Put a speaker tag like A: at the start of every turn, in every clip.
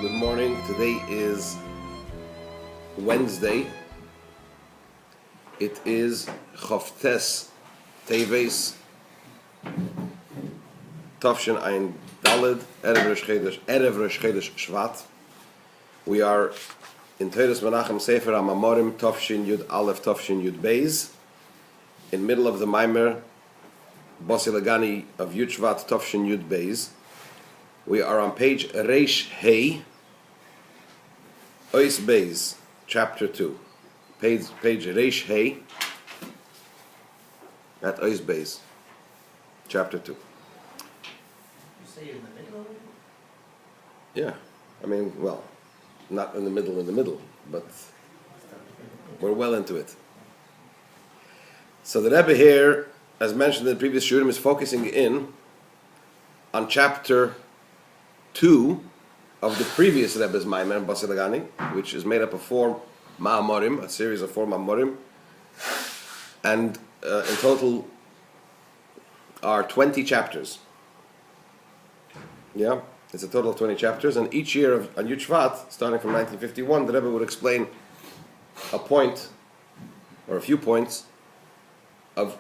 A: Good morning. Today is Wednesday. It is Chavtes Teves Tavshin Ein Daled Erev Rosh Chodesh Shvat. We are in Teres Menachem Sefer HaMamorim Tavshin Yud Aleph Tavshin Yud Beis, in middle of the Maimer Bosi Lgani of Yud Shvat Tavshin Yud Beis. We are on page Reish Hey, Ois Beis, chapter 2. Page Reish Hey, at Ois Beis, chapter 2.
B: You say you're in the middle of it?
A: Yeah, I mean, well, not in the middle, but we're well into it. So the Rebbe here, as mentioned in the previous Shiurim, is focusing in on chapter 2 of the previous Rebbe's Maimer, Bosi Lgani, which is made up of 4 Ma'amorim, a series of 4 Ma'amorim, and in total are 20 chapters. Yeah, it's a total of 20 chapters, and each year on Yud Shvat, starting from 1951, the Rebbe would explain a point, or a few points, of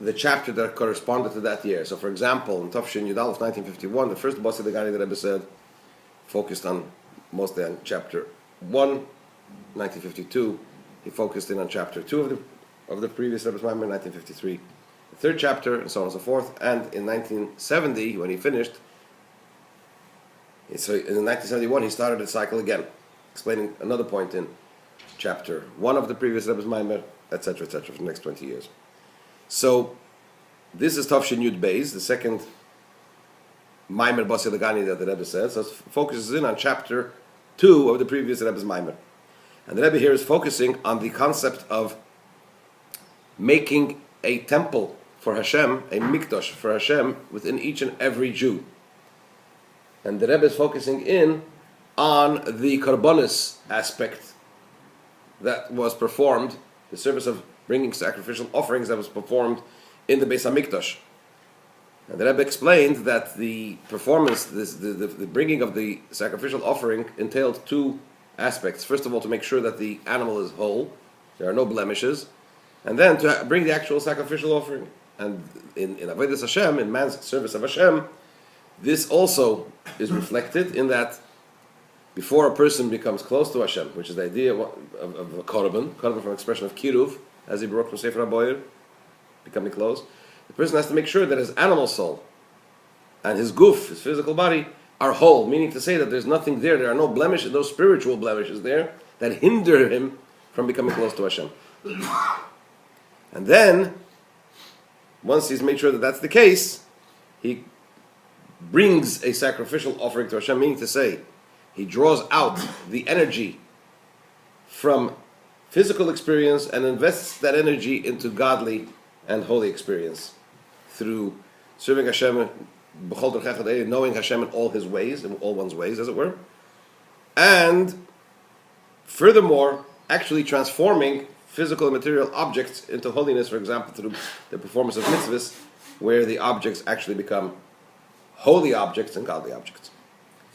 A: the chapter that corresponded to that year. So for example, in Tafshin Yud Aleph 1951, the first Bosi Lgani, the Rebbe said, focused on mostly on chapter 1. 1952, he focused in on chapter 2 of the previous Rebbe's Maimer, 1953, the third chapter, and so on and so forth. And in 1970, when he finished, so in 1971, he started the cycle again, explaining another point in chapter 1 of the previous Rebbe's Maimer, etc., for the next 20 years. So this is Tavshin Yud Beis, the second Maimer Bosi Lgani that the Rebbe says. So it focuses in on chapter 2 of the previous Rebbe's Maimer. And the Rebbe here is focusing on the concept of making a temple for Hashem, a mikdash for Hashem, within each and every Jew. And the Rebbe is focusing in on the karbonis aspect that was performed, the service of bringing sacrificial offerings that was performed in the Beis HaMikdash. And the Rebbe explained that the performance, the bringing of the sacrificial offering entailed 2 aspects. First of all, to make sure that the animal is whole, there are no blemishes, and then to bring the actual sacrificial offering. And in Avodas Hashem, in man's service of Hashem, this also is reflected in that before a person becomes close to Hashem, which is the idea of a korban from expression of kiruv, as he brought from Sefer HaBoyer, becoming close, the person has to make sure that his animal soul and his guf, his physical body, are whole, meaning to say that there's nothing there are no blemishes, no spiritual blemishes there that hinder him from becoming close to Hashem. And then, once he's made sure that that's the case, he brings a sacrificial offering to Hashem, meaning to say, he draws out the energy from physical experience and invests that energy into godly and holy experience through serving Hashem, knowing Hashem in all his ways, in all one's ways, as it were, and furthermore, actually transforming physical and material objects into holiness, for example, through the performance of mitzvahs, where the objects actually become holy objects and godly objects.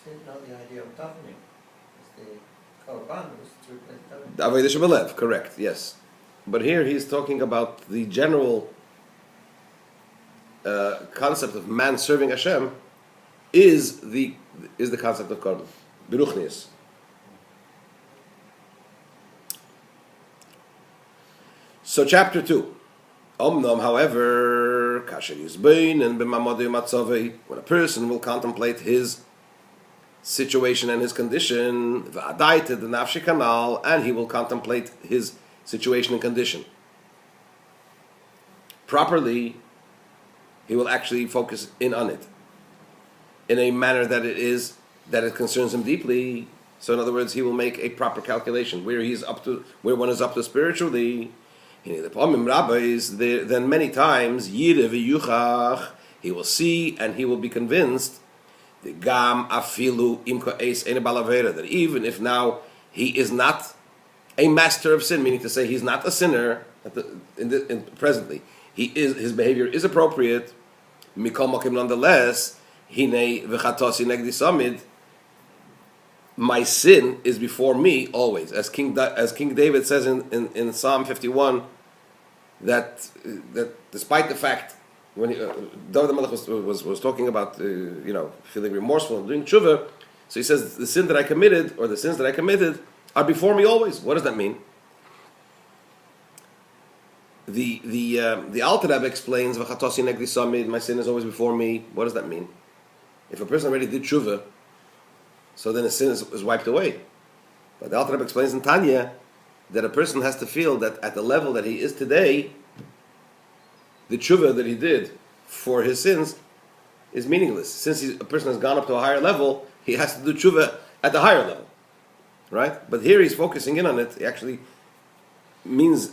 B: So now the idea of davening is the korban was to replace davening.
A: Avodah Shebelev, correct, yes. But here he's talking about the general concept of man serving Hashem is the concept of korban, beruchnius. So chapter 2. Omnom, however, kasher yizbein and b'mamodei matzavei, when a person will contemplate his situation and his condition, v'adaita the nafshi kanal, and he will contemplate his situation and condition properly, he will actually focus in on it in a manner that it concerns him deeply. So in other words, he will make a proper calculation where one is up to spiritually. Then many times he will see and he will be convinced that even if now he is not a master of sin, meaning to say he's not a sinner presently, his behavior is appropriate. Mikol Mokim, nonetheless, Hine v'chatosi negdi samid, my sin is before me always, as King David says in Psalm 51, that despite the fact when David Melech was talking about feeling remorseful and doing tshuva, so he says the sin that I committed or the sins that I committed are before me always. What does that mean? The Alter Rebbe explains v'chatosi negdi samid, my sin is always before me. What does that mean? If a person already did tshuva, so then his sin is wiped away. But the Alter Rebbe explains in Tanya that a person has to feel that at the level that he is today, the tshuva that he did for his sins is meaningless. Since a person has gone up to a higher level, he has to do tshuva at the higher level. Right? But here he's focusing in on it. It actually means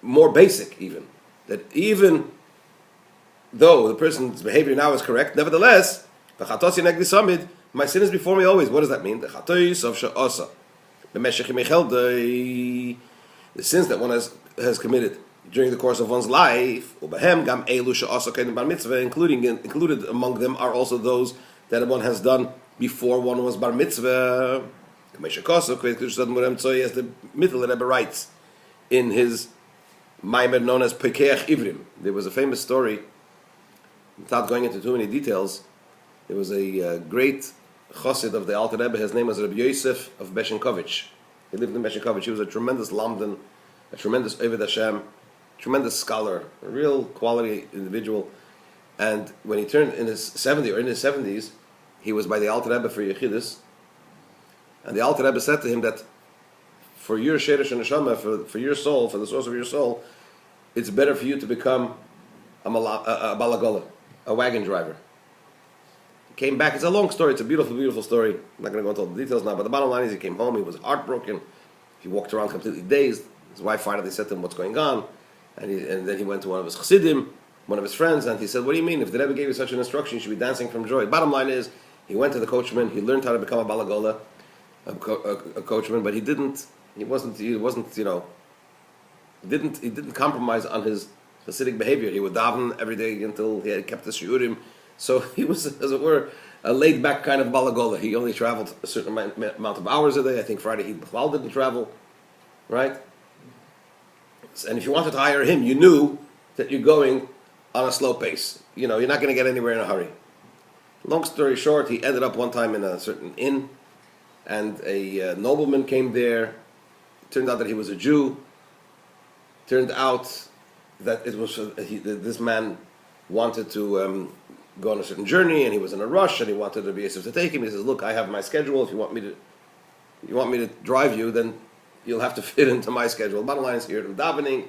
A: more basic even. That even though the person's behavior now is correct, nevertheless, my sin is before me always. What does that mean? The sins that one has committed during the course of one's life, included among them are also those that one has done before one was bar mitzvah. As the Middle Rebbe writes in his Maimer known as Pekeach Ivrim. There was a famous story, without going into too many details. There was a great chassid of the Alter Rebbe. His name was Rabbi Yosef of Beshenkovich. He lived in Beshenkovich. He was a tremendous lamdan, a tremendous Oved Hashem, tremendous scholar, a real quality individual. And when he turned in his 70s, he was by the Alter Rebbe for Yechidus. And the Alter Rebbe said to him that for your Sheresh and Neshama, for your soul, for the source of your soul, it's better for you to become a balagola, a wagon driver. He came back. It's a long story. It's a beautiful, beautiful story. I'm not going to go into all the details now, but the bottom line is he came home. He was heartbroken. He walked around completely dazed. His wife finally said to him, "What's going on?" And then he went to one of his chassidim, one of his friends, and he said, "What do you mean? If the Rebbe gave you such an instruction, you should be dancing from joy." Bottom line is, he went to the coachman. He learned how to become a balagola, a coachman, but he didn't compromise on his Hasidic behavior. He would daven every day until he had kept the shiurim. So he was, as it were, a laid-back kind of balagola. He only traveled a certain amount of hours a day. I think Friday he didn't travel, right? And if you wanted to hire him, you knew that you're going on a slow pace. You're not going to get anywhere in a hurry. Long story short, he ended up one time in a certain inn, and a nobleman came there. Turned out that he was a Jew. Turned out that it was this man wanted to go on a certain journey, and he was in a rush, and he wanted the Yosef to take him. He says, "Look, I have my schedule. If you want me to drive you, then you'll have to fit into my schedule." Bottom line is, he heard him davening.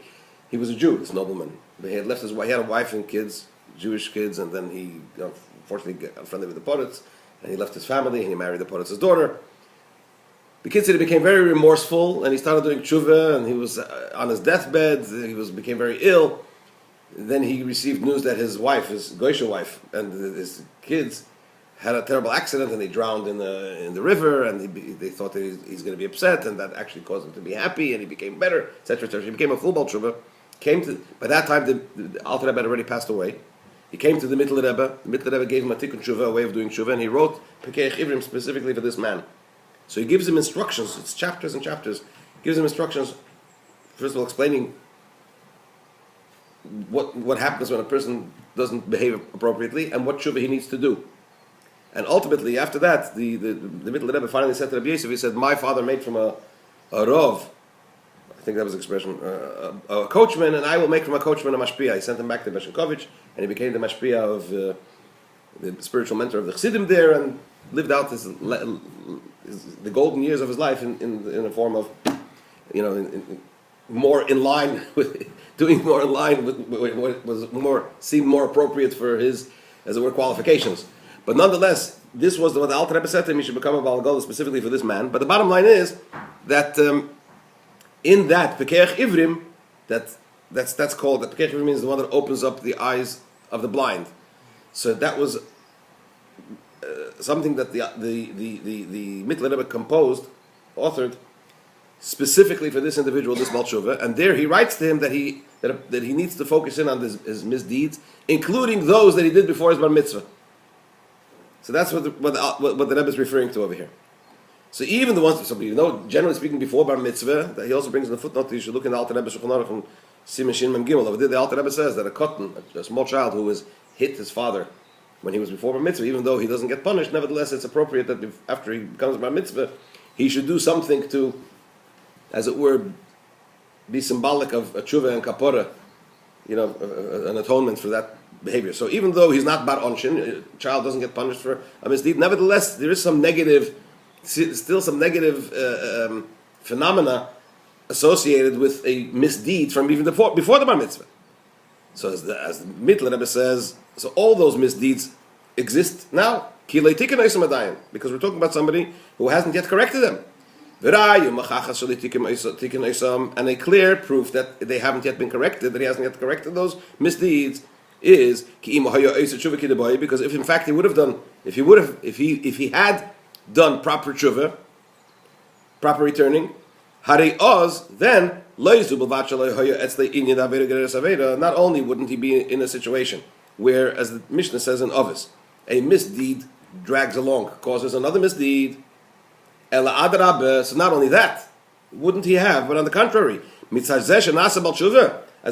A: He was a Jew, this nobleman. But he had left his wife. He had a wife and kids, Jewish kids, and then he unfortunately got friendly with the Poritz, and he left his family, and he married the Poritz's daughter. The kid said he became very remorseful, and he started doing tshuva, and he was on his deathbed. He became very ill. Then he received news that his wife, his Goysha wife, and his kids had a terrible accident, and they drowned in the river, and they thought that he's going to be upset, and that actually caused him to be happy, and he became better, etc., etc. He became a full Baal Tshuva. By that time, the Alter Rebbe had already passed away. He came to the Mittler Rebbe. The Mittler Rebbe gave him a tikkun tshuva, a way of doing tshuva, and he wrote Pekeach Ivrim specifically for this man. So he gives him instructions. It's chapters and chapters. He gives him instructions, first of all, explaining what happens when a person doesn't behave appropriately and what tshuva he needs to do. And ultimately, after that, the Mittler Rebbe finally said to Rabbi Yosef, he said, "My father made from a rov," I think that was the expression, a coachman, and I will make from a coachman a mashpia. He sent him back to Beshenkovich, and he became the mashpia of the spiritual mentor of the chassidim there, and lived out the golden years of his life in a form of, more in line with doing more in line with what seemed more appropriate for his, as it were, qualifications. But nonetheless, this was what the Alter Rebbe said to him. He should become a Balagol specifically for this man. But the bottom line is that in that Pekeach Ivrim, that's called, the Pekeach Ivrim means the one that opens up the eyes of the blind. So that was something that the Mittler Rebbe authored specifically for this individual, this Baal Tshuva, and there he writes to him that he needs to focus in on his misdeeds, including those that he did before his bar mitzvah. So that's what the Rebbe is referring to over here. So even the ones, generally speaking, before bar mitzvah, that he also brings in the footnote, you should look in the Alter Rebbe Shulchan Aruch and Siman Shin Mem Gimel. Over there, the Alter Rebbe says that a cotton, a small child who was hit his father when he was before bar mitzvah, even though he doesn't get punished, nevertheless, it's appropriate that after he becomes bar mitzvah, he should do something to, as it were, be symbolic of a tshuva and kapora, an atonement for that behavior. So even though he's not bar onshin, a child doesn't get punished for a misdeed, nevertheless, there is still some negative phenomena associated with a misdeed from even before the bar mitzvah. So as the Mittler Rebbe says, so all those misdeeds exist now. Because we're talking about somebody who hasn't yet corrected them. And a clear proof that they haven't yet been corrected, that he hasn't yet corrected those misdeeds, is because if in fact he would have done, if he had done proper tshuva, proper returning, then not only wouldn't he be in a situation where, as the Mishnah says in Ovis, a misdeed drags along, causes another misdeed. So not only that, wouldn't he have, but on the contrary, as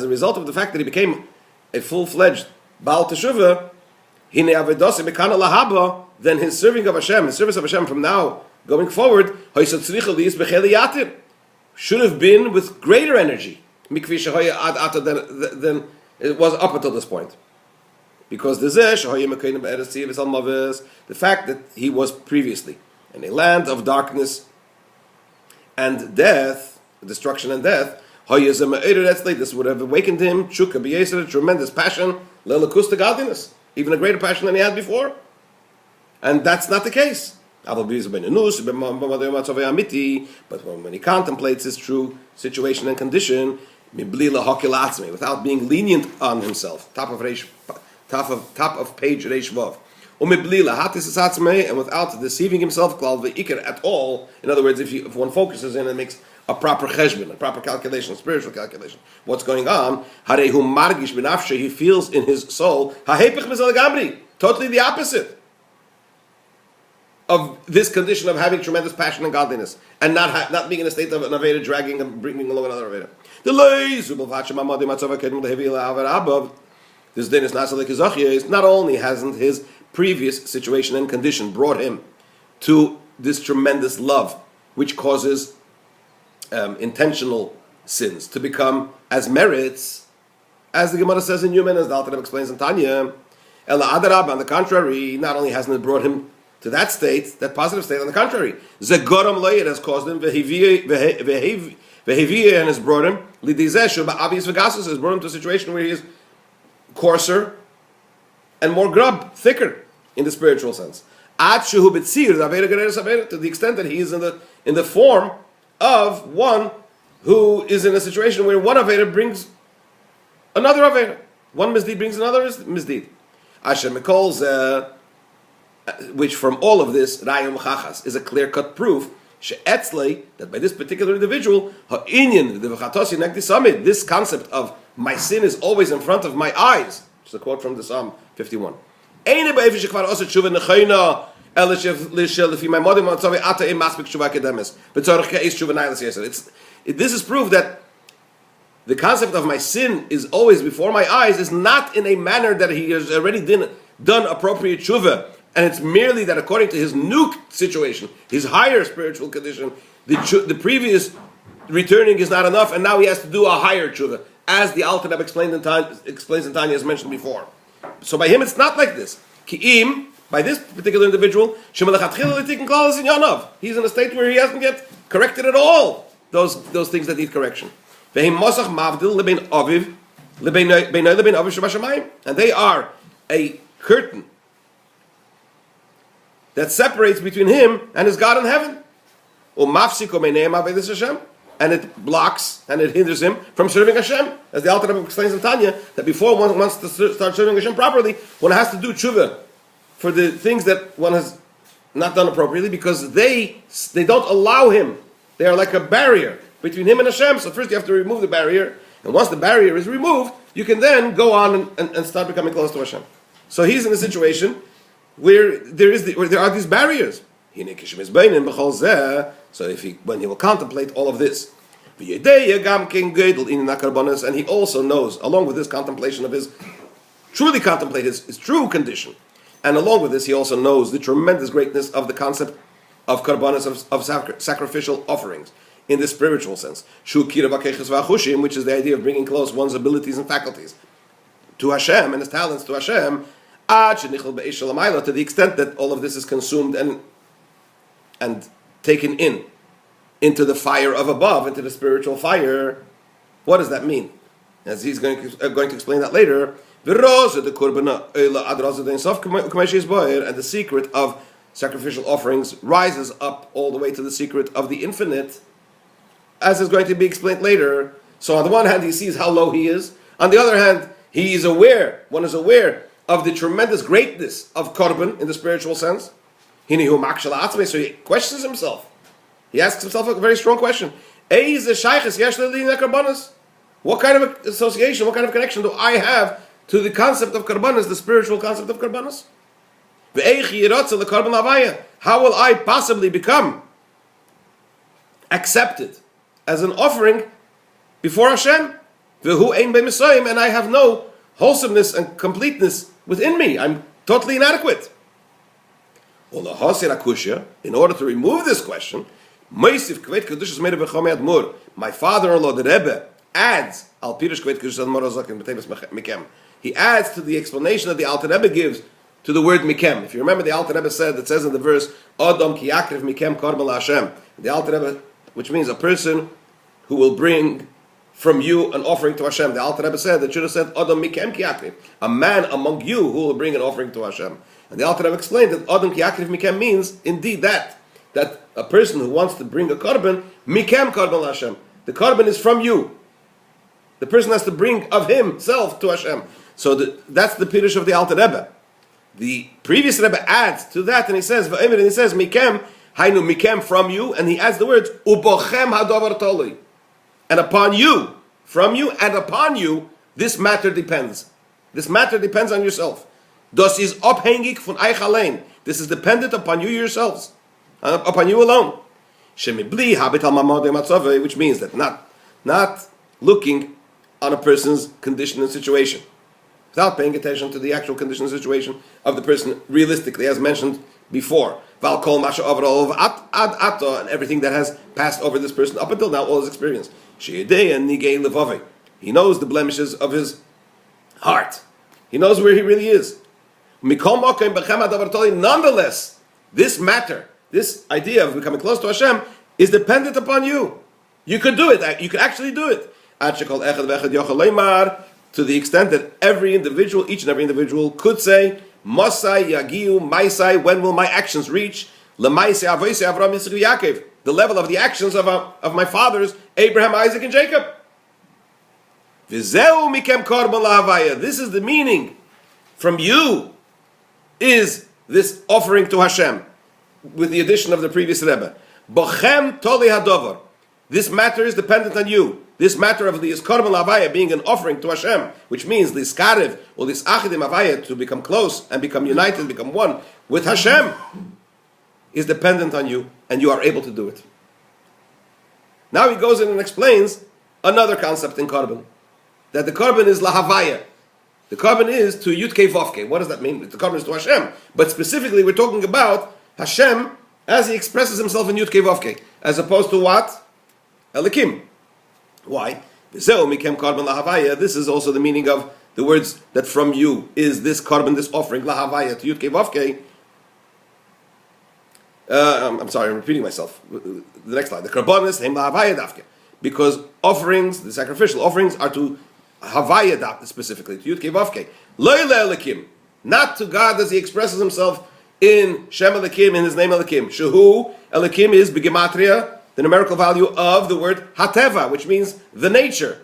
A: a result of the fact that he became a full-fledged Baal Teshuvah, then his serving of Hashem, his service of Hashem from now going forward, should have been with greater energy than it was up until this point. Because the fact that he was previously in a land of darkness and death, destruction and death, this would have awakened him, a tremendous passion, godliness, even a greater passion than he had before. And that's not the case. But when he contemplates his true situation and condition, without being lenient on himself, top of page Reish Vav, and without deceiving himself at all. In other words, if one focuses in and makes a proper cheshbon, a proper calculation, a spiritual calculation, what's going on? He feels in his soul totally the opposite of this condition of having tremendous passion and godliness, and not being in a state of an Aveda dragging and bringing along another Aveda. This Denis Nasalik is not only hasn't his previous situation and condition brought him to this tremendous love, which causes intentional sins to become as merits, as the Gemara says in Yumen, as the Alter Rebbe explains in Tanya. Ela Adarab, on the contrary, not only hasn't it brought him to that state, that positive state, on the contrary, Zegoram Loyed has caused him, Vehiviyah and has brought him, Lidizeshu, but obvious Vegasus has brought him to a situation where he is coarser and more grub, thicker in the spiritual sense. To the extent that he is in the form of one who is in a situation where one Aveda brings another Aveda. One misdeed brings another misdeed. Asher Mikol, which from all of this, Rayom Chachas, is a clear-cut proof that by this particular individual, this concept of my sin is always in front of my eyes, which is a quote from the Psalm 51. This is proof that the concept of my sin is always before my eyes is not in a manner that he has already done appropriate tshuva, and it's merely that according to his new situation, his higher spiritual condition, the previous returning is not enough, and now he has to do a higher tshuva, as the Alter Rebbe explains in Tanya, as mentioned before. So by him, it's not like this. Ki'im, by this particular individual, he's in a state where he hasn't yet corrected at all those things that need correction. And they are a curtain that separates between him and his God in heaven. And it blocks and it hinders him from serving Hashem. As the Alter Rebbe explains in Tanya, that before one wants to start serving Hashem properly, one has to do tshuva for the things that one has not done appropriately, because they don't allow him. They are like a barrier between him and Hashem. So first you have to remove the barrier, and once the barrier is removed, you can then go on and start becoming close to Hashem. So he's in a situation where there are these barriers. So when he will contemplate all of this, and he also knows, along with this contemplation of his, truly contemplate his true condition, and along with this he also knows the tremendous greatness of the concept of karbanos, of sacrificial offerings, in the spiritual sense, which is the idea of bringing close one's abilities and faculties to Hashem and his talents to Hashem, to the extent that all of this is consumed and taken into the fire of above, into the spiritual fire. What does that mean? As he's going to explain that later. And the secret of sacrificial offerings rises up all the way to the secret of the infinite, as is going to be explained later. So on the one hand, he sees how low he is. On the other hand, one is aware of the tremendous greatness of korban in the spiritual sense. So he questions himself. He asks himself a very strong question. What kind of association, what kind of connection do I have to the concept of karbanos, the spiritual concept of karbanos? How will I possibly become accepted as an offering before Hashem? And I have no wholesomeness and completeness within me. I'm totally inadequate. In order to remove this question, my father-in-law, the Rebbe, adds he adds to the explanation that the Alter Rebbe gives to the word mikem. If you remember, the Alter Rebbe said, it says in the verse, Adam ki yakriv mikem korban Hashem. The Alter Rebbe, which means a person who will bring from you an offering to Hashem. The Alter Rebbe said, that should have said, Adam mikem ki yakriv, a man among you who will bring an offering to Hashem. And the Alter Rebbe explained that Adam ki yakriv mikem means indeed that a person who wants to bring a korban, mikem korban Hashem. The korban is from you. The person has to bring of himself to Hashem. So that's the pirush of the Alter Rebbe. The previous Rebbe adds to that, and he says, mikem, hainu mikem, from you, and he adds the words, ubochem hadavar toli. And upon you, from you, and upon you, this matter depends. This matter depends on yourself. Das is abhängig von euch allein. This is dependent upon you yourselves, upon you alone. Shemibli habit al mamad matzave, which means that not looking on a person's condition and situation, without paying attention to the actual condition and situation of the person realistically, as mentioned before. Val kol masha overall and everything that has passed over this person up until now, all his experience. Sheyedei and nigei levave. He knows the blemishes of his heart. He knows where he really is. Nonetheless, this matter, this idea of becoming close to Hashem, is dependent upon you. You could do it. You could actually do it. To the extent that each and every individual could say, Masai yagiu maisai, when will my actions reach? Lemaisai avoisai Avram Yitzchak Yaakov, the level of the actions of my fathers, Abraham, Isaac, and Jacob. V'zeu mikem korban lahavaya. This is the meaning. From you is this offering to Hashem, with the addition of the previous Rebbe. Bochem toli hadover. This matter is dependent on you. This matter of the korban lahavaya being an offering to Hashem, which means this karev or this achidim havaya, to become close and become united, become one with Hashem, is dependent on you, and you are able to do it. Now he goes in and explains another concept in korban, that the korban is lahavaya. The korban is to Yudke Vovke. What does that mean? The korban is to Hashem. But specifically, we're talking about Hashem as he expresses himself in Yudke Vovke, as opposed to what? Elikim. Why? This is also the meaning of the words that from you is this korban, this offering, lahavaya, to Yudke Vovke. I'm sorry, I'm repeating myself. The next slide. The korbanos hem lahavaya dafke. Because offerings, the sacrificial offerings, are to Havaya specifically, to Yudke Vavke. Loyle Elikim, not to God as he expresses himself in Shem Elikim, in his name Elikim. Shehu, Elikim is Begematria, the numerical value of the word Hateva, which means the nature.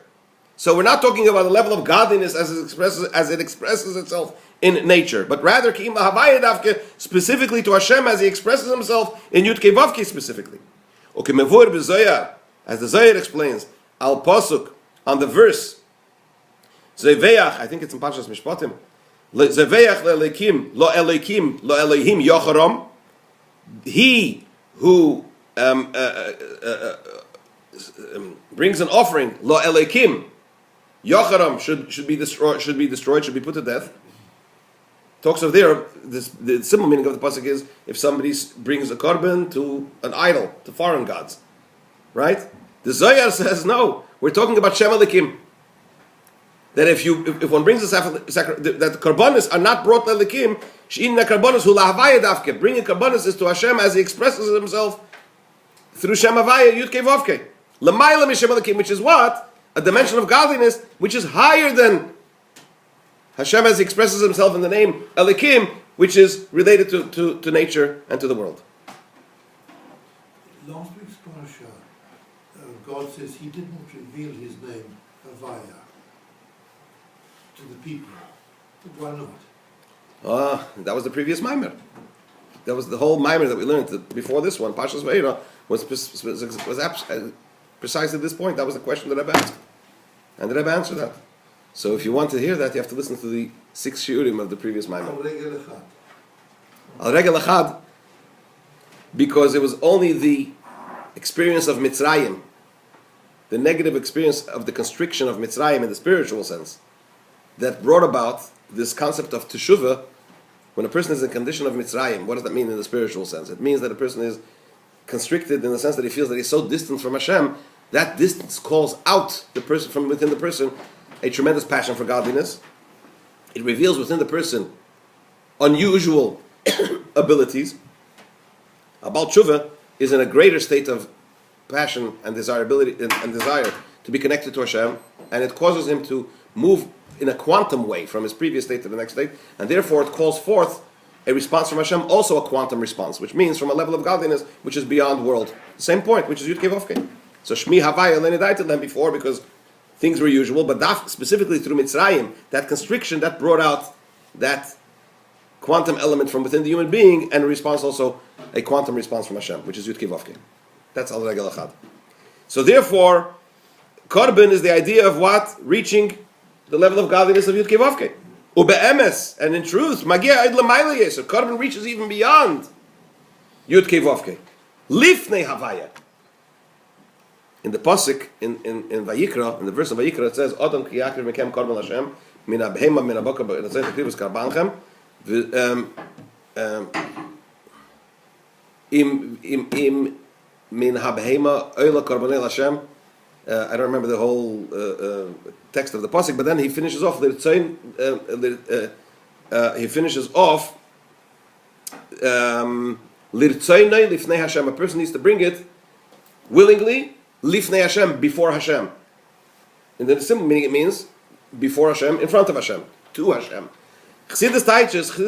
A: So we're not talking about the level of godliness as it expresses itself in nature, but rather Kim Havaya Davke, specifically to Hashem as he expresses himself in Yudke Vavke specifically. Okay, Mevur B'Zoyar, as the Zoyar explains, Al Pasuk, on the verse, Zeveach, I think it's in Parshas Mishpatim. Zeveach le'elikim, lo Elohim yocharom, he who brings an offering, lo elekim, yocharam, should be destroyed, should be put to death. Talks of there, the simple meaning of the pasuk is if somebody brings a korban to an idol, to foreign gods, right? The Zohar says no. We're talking about Shem Elikim. That if one brings a sacrifice, that the karbanis are not brought to Elikim, she'inna karbanis hu lahavaya davke. Bringing karbanis is to Hashem as He expresses Himself through Shem Havaya Yudke Vavke. L'mayla mi Shem Elikim, which is what? A dimension of godliness which is higher than Hashem as He expresses Himself in the name Elikim, which is related to nature and to the world.
C: Last week's parasha, God says He didn't reveal His name Havaya to the people. But why not?
A: That was the previous Maimer. That was the whole Maimer that we learned before this one. Pashas Ve'era was precisely this point. That was the question that Rebbe asked, and the Rebbe answered that. So if you want to hear that, you have to listen to the 6 shiurim of the previous Maimer.
C: Al regel echad.
A: Al regel echad, because it was only the experience of Mitzrayim, the negative experience of the constriction of Mitzrayim in the spiritual sense, that brought about this concept of teshuvah. When a person is in a condition of Mitzrayim, what does that mean in the spiritual sense? It means that a person is constricted in the sense that he feels that he's so distant from Hashem. That distance calls out the person from within the person a tremendous passion for godliness. It reveals within the person unusual abilities. A Baal Tshuva is in a greater state of passion and desirability and desire to be connected to Hashem, and it causes him to move in a quantum way from his previous state to the next state, and therefore it calls forth a response from Hashem, also a quantum response, which means from a level of godliness which is beyond world. The same point, which is Yud Kei Vav Kei. So Shmi Havaya Lenidaited them before because things were usual, but specifically through Mitzrayim, that constriction that brought out that quantum element from within the human being, and a response also a quantum response from Hashem, which is Yud Kei Vav Kei. That's Al Regel Echad. So therefore, Korban is the idea of what? Reaching the level of godliness of Yud Kei Vav Kei. Ube'emes, and in truth, Magia Eid L'mayla Yeh. So Korban reaches even beyond Yud Kei Vav Kei. Lifnei Havaya. In the pasuk in Vayikra, in the verse of Vayikra, it says, "Adam ki yakriv mekem korban Hashem min abhema min abokar b'etzayt krivus karbanchem im min habhema oila korbanei Hashem." I don't remember the whole text of the pasuk, but then he finishes off. He finishes off. Lirtzaynei lifnei Hashem. A person needs to bring it willingly. Lifnei Hashem, before Hashem. In the simple meaning, it means before Hashem, in front of Hashem, to Hashem. Chassidus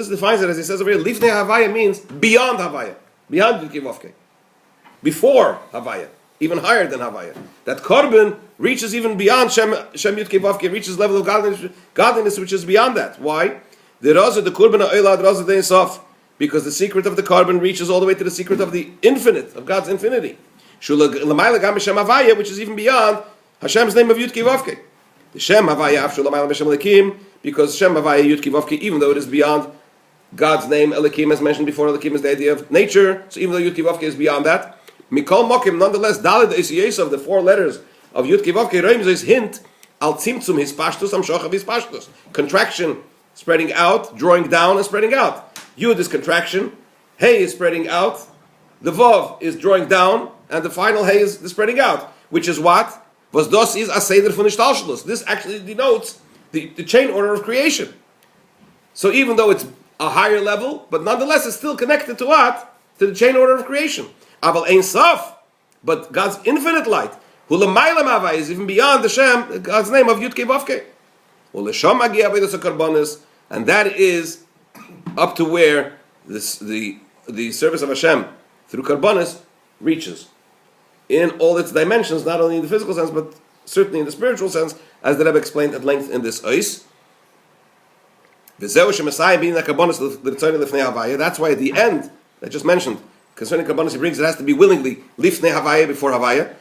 A: defines it as he says over here. Lifnei Havaya means beyond Havaya, beyond Yud Kei Vav Kei, before Havaya, even higher than Havaya. That Korban reaches even beyond Shem Yud Kei Vav Kei, reaches level of godliness which is beyond that. Why? The Raza, the Korban Ha'olad, Raza Dein Sof, because the secret of the Korban reaches all the way to the secret of the infinite, of God's infinity. Which is even beyond Hashem's name of Yud Kei Vav Kei. The Shem Havaya Afshu L'mayla B'Shem Elikim, because Shem Havaya Yud Kei Vav Kei, even though it is beyond God's name, Elikim, as mentioned before, Elikim is the idea of nature, so even though Yud Kei Vav Kei is beyond that, Mikol Mokim, nonetheless, Daled Eisiyes of the 4 letters of Yud Kei Vav Kei, Reim is hint, Al Tzimtzum, his Pashtus, Am Shochav, his Pashtus. Contraction, spreading out, drawing down, and spreading out. Yud is contraction, Hey is spreading out, the Vav is drawing down, and the final Hey is the spreading out, which is what? Was das is a Seder von Ishtalshelus. This actually denotes the chain order of creation. So even though it's a higher level, but nonetheless it's still connected to what? To the chain order of creation. Aval Ein Sof, but God's infinite light, who L'mayla Mavai is even beyond the Shem, God's name of Yud Kei Vav Kei. U'Lesham Magia Avodas HaKarbanos, and that is up to where the service of Hashem through Karbanos reaches in all its dimensions, not only in the physical sense, but certainly in the spiritual sense, as the Rebbe explained at length in this Ois. That's why at the end, I just mentioned, concerning Karbanos he brings, it has to be willingly, lifnei Havaya, before Havaya.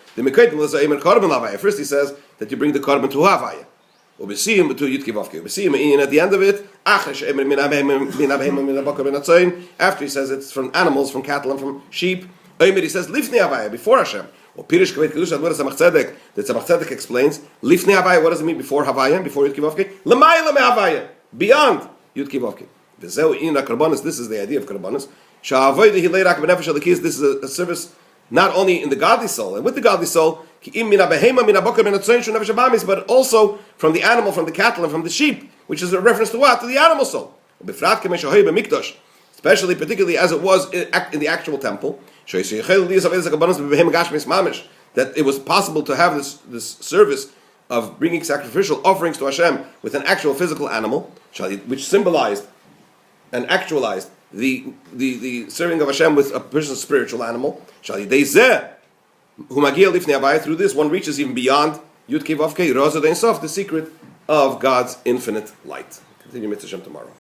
A: First he says that you bring the Karban to Havaya. To Yud Kei Vav Kei. And at the end of it, After he says it's from animals, from cattle, and from sheep, he says Lifnei Havaya, before Hashem. Or Pirish Kaveh Kedusha, what Tzemach Tzedek? The Tzemach Tzedek explains Lifnei Havaya. What does it mean before Havaya? Before Yud Kivavke? L'mayla me'Havaya, beyond Yud Kivavke. V'zeu ina karbanos. This is the idea of karbanos. Sha'avodah hilei rak b'nefesh alikis. This is a service not only in the godly soul and with the godly soul, but also from the animal, from the cattle, and from the sheep, which is a reference to what? To the animal soul. Especially, particularly as it was in the actual temple, that it was possible to have this service of bringing sacrificial offerings to Hashem with an actual physical animal, which symbolized and actualized the serving of Hashem with a person's spiritual animal. Through this, one reaches even beyond Yud Kei Vav Kei, the secret of God's infinite light. Continue Mitzvah Hashem tomorrow.